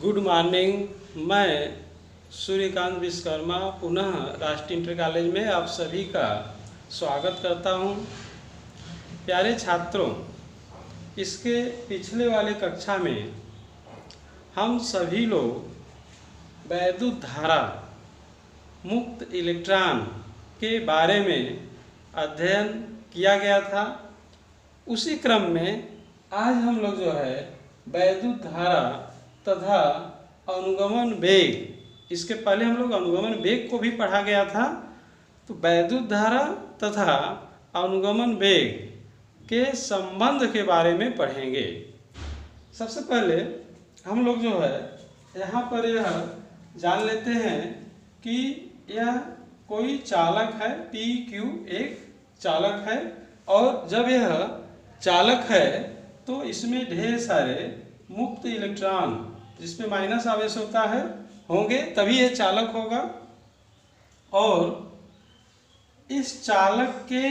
Good morning. मैं सूर्यकांत विश्वकर्मा पुनः राष्ट्रीय इंटर कॉलेज में आप सभी का स्वागत करता हूं। प्यारे छात्रों, इसके पिछले वाले कक्षा में हम सभी लोग वैद्युत धारा मुक्त इलेक्ट्रॉन के बारे में अध्ययन किया गया था। उसी क्रम में आज हम लोग जो है वैद्युत धारा तथा अनुगमन वेग, इसके पहले हम लोग अनुगमन वेग को भी पढ़ा गया था, तो वैद्युत धारा तथा अनुगमन वेग के संबंध के बारे में पढ़ेंगे। सबसे पहले हम लोग जो है यहाँ पर यह जान लेते हैं कि यह कोई चालक है, पी क्यू एक चालक है, और जब यह चालक है तो इसमें ढेर सारे मुक्त इलेक्ट्रॉन जिसमें माइनस आवेश होता है होंगे, तभी यह चालक होगा। और इस चालक के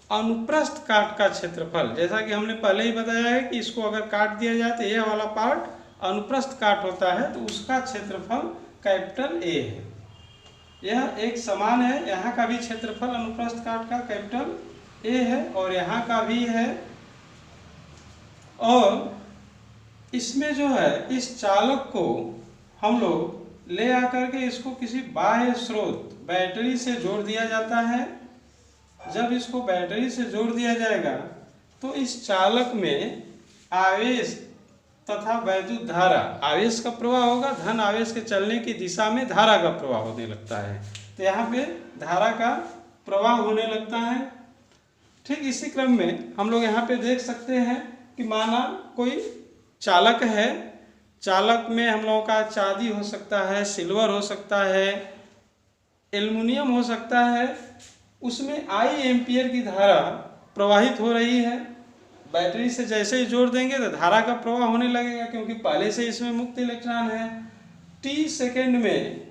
अनुप्रस्थ काट का क्षेत्रफल, जैसा कि हमने पहले ही बताया है कि इसको अगर काट दिया जाए तो यह वाला पार्ट अनुप्रस्थ काट होता है, तो उसका क्षेत्रफल कैपिटल ए है। यह एक समान है, यहाँ का भी क्षेत्रफल अनुप्रस्थ काट का कैपिटल ए है और यहाँ का भी है। और इसमें जो है इस चालक को हम लोग ले आकर के इसको किसी बाह्य स्रोत बैटरी से जोड़ दिया जाता है। जब इसको बैटरी से जोड़ दिया जाएगा तो इस चालक में आवेश तथा वैद्युत धारा, आवेश का प्रवाह होगा, धन आवेश के चलने की दिशा में धारा का प्रवाह होने लगता है, तो यहाँ पे धारा का प्रवाह होने लगता है। ठीक इसी क्रम में हम लोग यहाँ पे देख सकते हैं कि माना कोई चालक है, चालक में हम लोगों का चांदी हो सकता है, सिल्वर हो सकता है, एल्युमिनियम हो सकता है, उसमें आई एम्पियर की धारा प्रवाहित हो रही है। बैटरी से जैसे ही जोड़ देंगे तो धारा का प्रवाह होने लगेगा, क्योंकि पहले से इसमें मुक्त इलेक्ट्रॉन है। टी सेकेंड में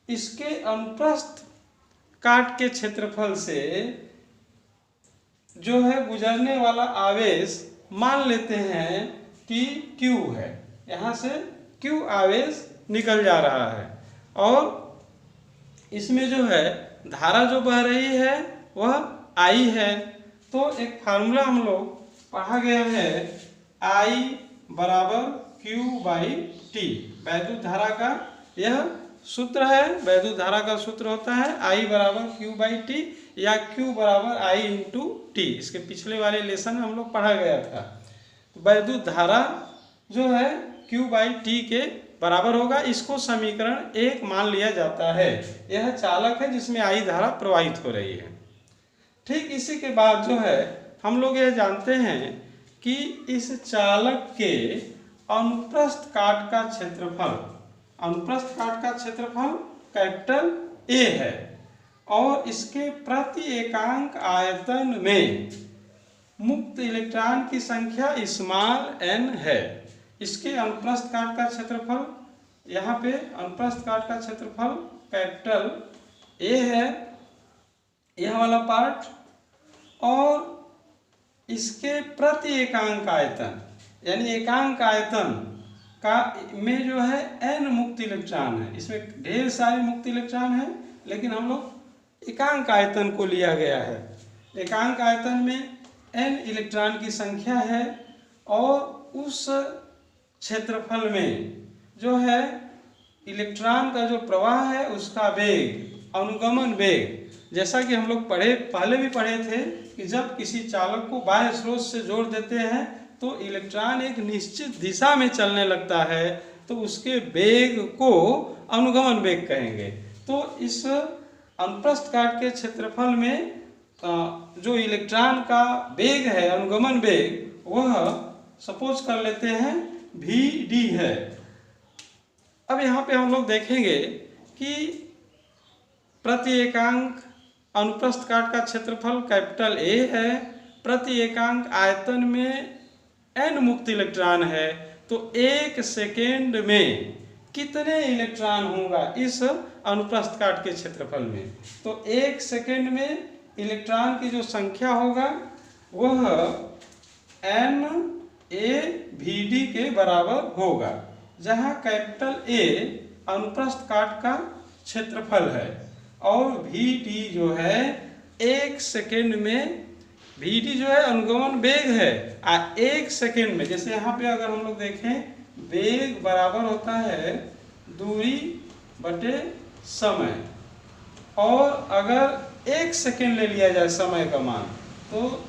इसके अनुप्रस्थ काट के क्षेत्रफल से जो है गुजरने वाला आवेश मान लेते हैं कि Q है, यहाँ से Q आवेश निकल जा रहा है, और इसमें जो है धारा जो बह रही है वह I है। तो एक फार्मूला हम लोग पढ़ा गया है, I बराबर Q बाई टी, वैद्युत धारा का यह सूत्र है। वैद्युत धारा का सूत्र होता है I बराबर Q बाई टी या Q बराबर I इंटू टी। इसके पिछले वाले लेसन में हम लोग पढ़ा गया था। वैद्युत धारा जो है Q बाई टी के बराबर होगा। इसको समीकरण 1 मान लिया जाता है। यह चालक है जिसमें I धारा प्रवाहित हो रही है। ठीक इसी के बाद जो है हम लोग यह जानते हैं कि इस चालक के अनुप्रस्थ काट का क्षेत्रफल, अनुप्रस्थ काट का क्षेत्रफल कैपिटल A है, और इसके प्रति एकांक आयतन में मुक्त इलेक्ट्रॉन की संख्या स्मॉल n है। इसके अनुप्रस्थ काट का क्षेत्रफल, यहाँ पे अनुप्रस्थ काट का क्षेत्रफल कैपिटल A है, यह वाला पार्ट, और इसके प्रति एकांक आयतन यानी एकांक आयतन का में जो है n मुक्त इलेक्ट्रॉन है। इसमें ढेर सारे मुक्त इलेक्ट्रॉन हैं, लेकिन हम लोग एकांक आयतन को लिया गया है। एकांक आयतन में n इलेक्ट्रॉन की संख्या है, और उस क्षेत्रफल में जो है इलेक्ट्रॉन का जो प्रवाह है उसका वेग, अनुगमन वेग, जैसा कि हम लोग पहले भी पढ़े थे कि जब किसी चालक को बाह्य स्रोत से जोड़ देते हैं तो इलेक्ट्रॉन एक निश्चित दिशा में चलने लगता है, तो उसके वेग को अनुगमन वेग कहेंगे। तो इस अनुप्रस्थ काट के क्षेत्रफल में जो इलेक्ट्रॉन का वेग है, अनुगमन वेग, वह सपोज कर लेते हैं vd है। अब यहाँ पे हम लोग देखेंगे कि प्रति एकांक अनुप्रस्थ काट का क्षेत्रफल कैपिटल A है, प्रति एकांक आयतन में n मुक्त इलेक्ट्रॉन है, तो 1 सेकेंड में कितने इलेक्ट्रॉन होगा इस अनुप्रस्थ काट के क्षेत्रफल में? तो 1 सेकेंड में इलेक्ट्रॉन की जो संख्या होगा वह n a v d के बराबर होगा। जहाँ कैपिटल ए अनुप्रस्थ काट का क्षेत्रफल है और वी डी जो है 1 सेकेंड में, वी डी जो है अनुगमन वेग है, 1 सेकेंड में, जैसे यहाँ पे अगर हम लोग देखें वेग बराबर होता है दूरी बटे समय, और अगर 1 सेकेंड ले लिया जाए समय का मान, तो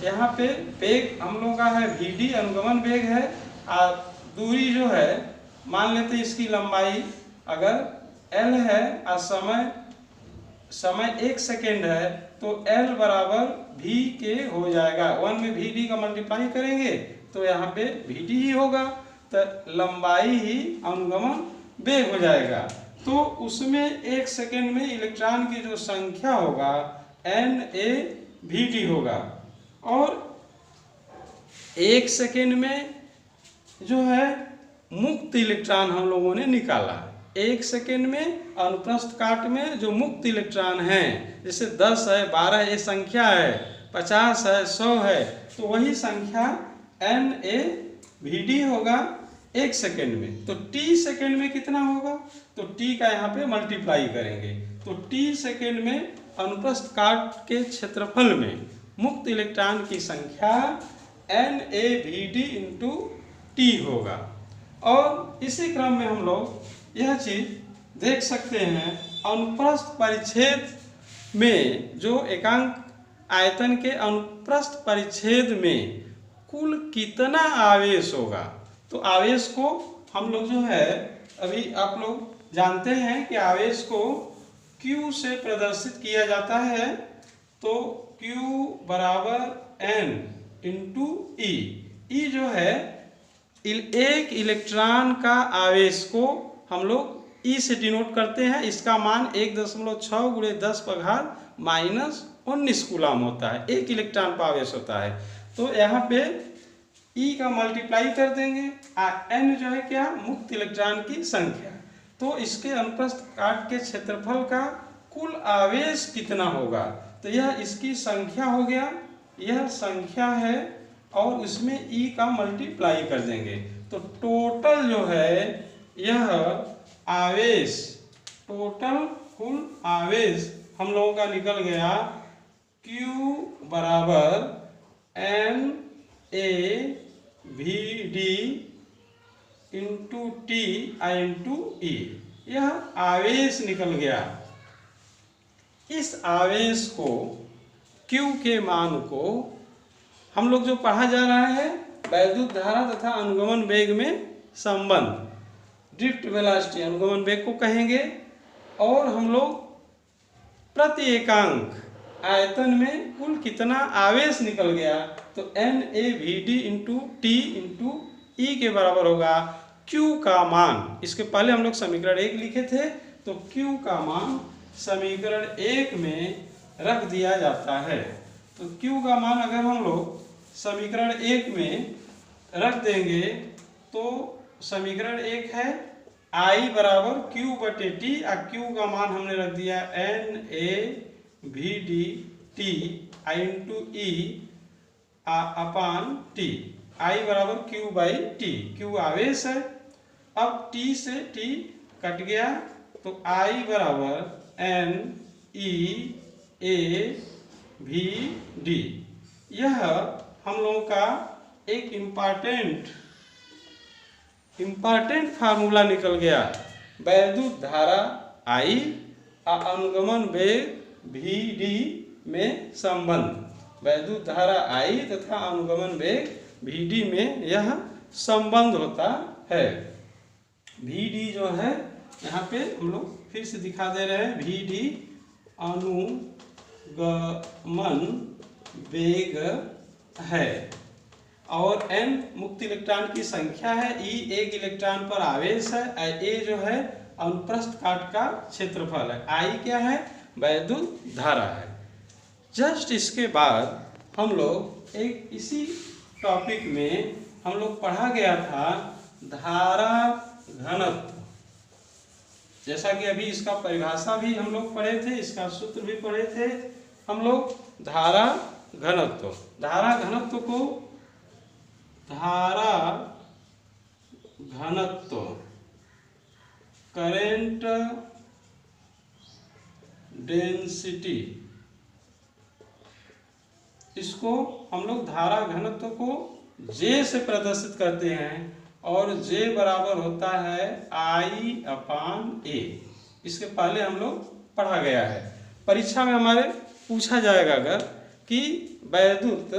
यहाँ पे वेग हम लोग का है वी डी अनुगमन वेग है, और दूरी जो है मान लेते इसकी लंबाई अगर L है और समय 1 सेकेंड है, तो L बराबर V के हो जाएगा। 1 में वी डी का मल्टीप्लाई करेंगे तो यहाँ पे वी डी ही होगा, तो लंबाई ही अनुगमन वेग हो जाएगा। तो उसमें 1 सेकेंड में इलेक्ट्रॉन की जो संख्या होगा NaVd होगा, और 1 सेकेंड में जो है मुक्त इलेक्ट्रॉन हम लोगों ने निकाला। 1 सेकेंड में अनुप्रस्थ काट में जो मुक्त इलेक्ट्रॉन हैं, जैसे 10 है, 12 ये संख्या है, 50 है, 100 है, तो वही संख्या NaVd होगा 1 सेकेंड में। तो t सेकेंड में कितना होगा, तो t का यहाँ पे मल्टीप्लाई करेंगे, तो t सेकेंड में अनुप्रस्थ काट के क्षेत्रफल में मुक्त इलेक्ट्रॉन की संख्या NaVd इंटू टी होगा। और इसी क्रम में हम लोग यह चीज देख सकते हैं, अनुप्रस्थ परिच्छेद में जो एकांक आयतन के अनुप्रस्थ परिच्छेद में कुल कितना आवेश होगा। तो आवेश को हम लोग जो है, अभी आप लोग जानते हैं कि आवेश को Q से प्रदर्शित किया जाता है, तो Q बराबर N इंटू ई। ई जो है एक इलेक्ट्रॉन का आवेश को हम लोग ई से डिनोट करते हैं, इसका मान 1.6 गुणे 10⁻⁻19 कूलम होता है, एक इलेक्ट्रॉन पर आवेश होता है। तो यहाँ पे ई का मल्टीप्लाई कर देंगे, एन जो है क्या, मुक्त इलेक्ट्रॉन की संख्या, तो इसके अनुप्रस्थ काट के क्षेत्रफल का कुल आवेश कितना होगा, तो यह इसकी संख्या हो गया, यह संख्या है, और उसमें ई का मल्टीप्लाई कर देंगे, तो टोटल जो है यह आवेश, टोटल कुल आवेश हम लोगों का निकल गया Q बराबर NaVd into T I into E, यह आवेश निकल गया। इस आवेश को Q के मान को हम लोग जो पढ़ा जा रहा है वैद्युत धारा तथा अनुगमन वेग में संबंध, ड्रिफ्ट वेलोसिटी अनुगमन वेग को कहेंगे, और हम लोग प्रति एकांक आयतन में कुल कितना आवेश निकल गया, तो NaVd इंटू टी इंटू ई के बराबर होगा Q का मान। इसके पहले हम लोग समीकरण 1 लिखे थे, तो Q का मान समीकरण 1 में रख दिया जाता है। तो Q का मान अगर हम लोग समीकरण 1 में रख देंगे, तो समीकरण 1 है I बराबर Q बटे टी, और Q का मान हमने रख दिया NaVd T I into E upon T, I बराबर Q बाई टी, Q आवेश है। अब T से T कट गया, तो I बराबर NeAVd, यह हम लोगों का एक इम्पॉर्टेंट फार्मूला निकल गया। वैद्युत धारा I और अनुगमन वेग Vd में संबंध, वैद्युत धारा I तथा अनुगमन वेग Vd में यह संबंध होता है। Vd जो है यहाँ पे हम लोग फिर से दिखा दे रहे हैं, Vd अनुगमन वेग है, और n मुक्त इलेक्ट्रॉन की संख्या है, E एक इलेक्ट्रॉन पर आवेश है, A जो है अनुप्रस्थ काट का क्षेत्रफल है, I क्या है, वैद्युत धारा है। जस्ट इसके बाद हम लोग एक इसी टॉपिक में हम लोग पढ़ा गया था धारा घनत्व, जैसा कि अभी इसका परिभाषा भी हम लोग पढ़े थे, इसका सूत्र भी पढ़े थे हम लोग। धारा घनत्व, धारा घनत्व को धारा घनत्व इलेक्ट्रिसिटी, इसको हम लोग धारा घनत्व को J से प्रदर्शित करते हैं और J बराबर होता है I/A। इसके पहले हम लोग पढ़ा गया है। परीक्षा में हमारे पूछा जाएगा अगर कि वैद्युत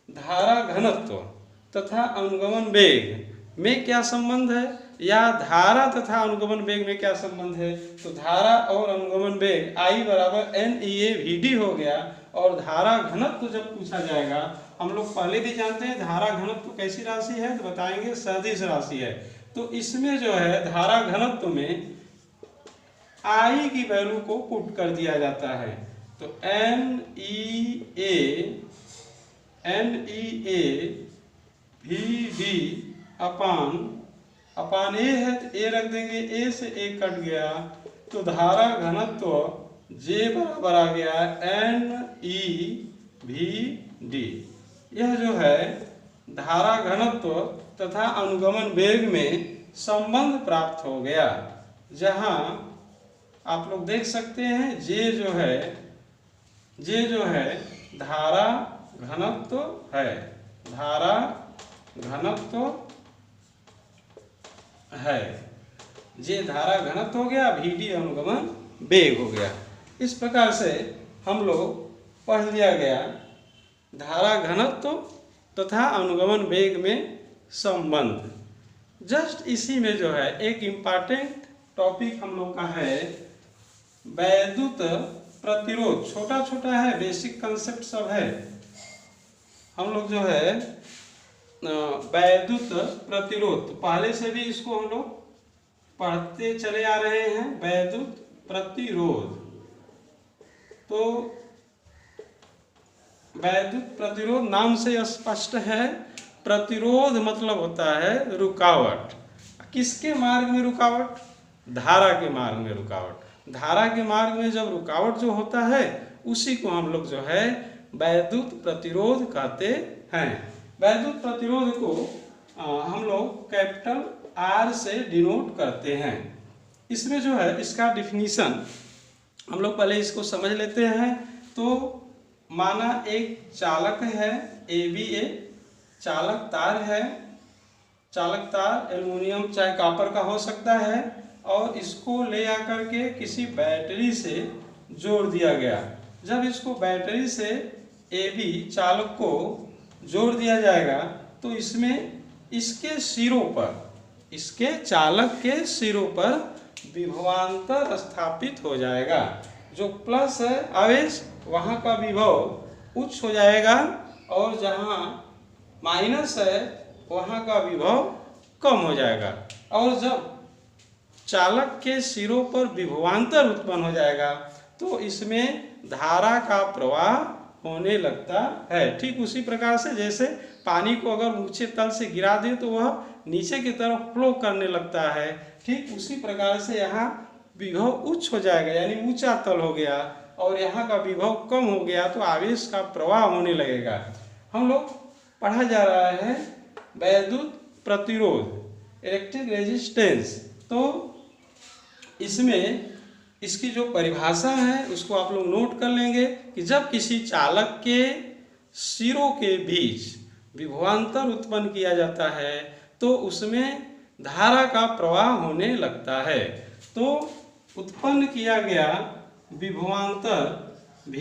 धारा घनत्व तथा अनुगमन वेग में क्या संबंध है, या धारा तथा अनुगमन वेग में क्या संबंध है, तो धारा और अनुगमन वेग I बराबर NEA/VD हो गया। और धारा घनत्व जब पूछा जाएगा, हम लोग पहले भी जानते हैं धारा घनत्व कैसी राशि है, तो बताएंगे सदिश राशि है। तो इसमें जो है धारा घनत्व में I की वैल्यू को पुट कर दिया जाता है, तो NEA/VD अपान A है, तो A रख देंगे, A से A कट गया, तो धारा घनत्व J बराबर आ गया NEVD। यह जो है धारा घनत्व तथा अनुगमन वेग में संबंध प्राप्त हो गया, जहां आप लोग देख सकते हैं J जो है धारा घनत्व है, धारा घनत्व है, J धारा घनत्व हो गया, VD अनुगमन वेग हो गया। इस प्रकार से हम लोग पढ़ लिया गया धारा घनत्व तथा अनुगमन वेग में संबंध। जस्ट इसी में जो है एक इम्पॉर्टेंट टॉपिक हम लोग का है वैद्युत प्रतिरोध। छोटा छोटा है, बेसिक कंसेप्ट सब है। हम लोग जो है वैद्युत प्रतिरोध, तो पहले से भी इसको हम लोग पढ़ते चले आ रहे हैं। वैद्युत प्रतिरोध, तो वैद्युत प्रतिरोध नाम से स्पष्ट है। प्रतिरोध मतलब होता है रुकावट। किसके मार्ग में रुकावट? धारा के मार्ग में रुकावट। धारा के मार्ग में जब रुकावट जो होता है उसी को हम लोग जो है वैद्युत प्रतिरोध कहते हैं। वैद्युत प्रतिरोध को हम लोग कैपिटल R से डिनोट करते हैं। इसमें जो है इसका डिफिनीशन हम लोग पहले इसको समझ लेते हैं। तो माना एक चालक है ABA, चालक तार है, चालक तार एल्युमिनियम चाहे कॉपर का हो सकता है, और इसको ले आकर के किसी बैटरी से जोड़ दिया गया। जब इसको बैटरी से AB चालक को जोड़ दिया जाएगा तो इसमें इसके सिरों पर, इसके चालक के सिरों पर विभवांतर स्थापित हो जाएगा। जो प्लस है आवेश वहाँ का विभव उच्च हो जाएगा, और जहाँ माइनस है वहाँ का विभव कम हो जाएगा। और जब चालक के सिरों पर विभवांतर उत्पन्न हो जाएगा तो इसमें धारा का प्रवाह होने लगता है। ठीक उसी प्रकार से जैसे पानी को अगर ऊंचे तल से गिरा दे तो वह नीचे की तरफ फ्लो करने लगता है, ठीक उसी प्रकार से यहाँ विभव उच्च हो जाएगा, यानी ऊंचा तल हो गया, और यहाँ का विभव कम हो गया तो आवेश का प्रवाह होने लगेगा। हम लोग पढ़ा जा रहा है वैद्युत प्रतिरोध, इलेक्ट्रिक रेजिस्टेंस। तो इसमें इसकी जो परिभाषा है उसको आप लोग नोट कर लेंगे कि जब किसी चालक के सिरों के बीच विभवांतर उत्पन्न किया जाता है तो उसमें धारा का प्रवाह होने लगता है। तो उत्पन्न किया गया विभवांतर V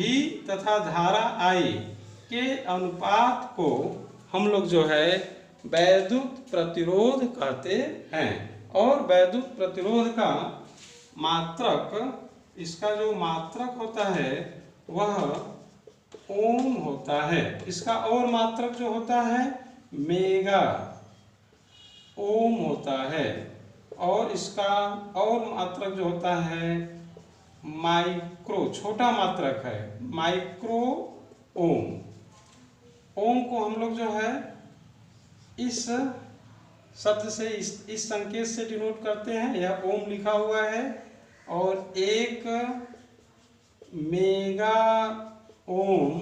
तथा धारा I के अनुपात को हम लोग जो है वैद्युत प्रतिरोध कहते हैं। और वैद्युत प्रतिरोध का मात्रक, इसका जो मात्रक होता है वह ओम होता है। इसका और मात्रक जो होता है मेगा ओम होता है, और इसका और मात्रक जो होता है माइक्रो, छोटा मात्रक है माइक्रो ओम। ओम को हम लोग जो है इस शब्द से, इस संकेत से डिनोट करते हैं। यह ओम लिखा हुआ है, और एक मेगा ओम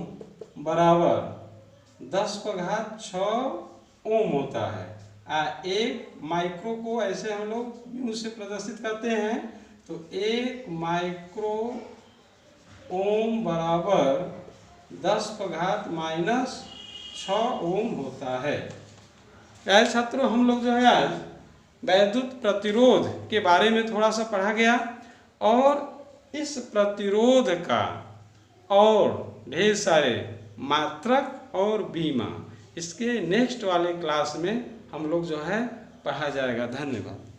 बराबर 10⁻6 ओम होता है। एक माइक्रो को ऐसे हम लोग यूं से प्रदर्शित करते हैं, तो एक माइक्रो ओम बराबर 10⁻⁻6 ओम होता है। प्यारे छात्रों, हम लोग जो है आज वैद्युत प्रतिरोध के बारे में थोड़ा सा पढ़ा गया और इस प्रतिरोध का और ढेर सारे मात्रक और बीमा इसके नेक्स्ट वाले क्लास में हम लोग जो है पढ़ा जाएगा। धन्यवाद।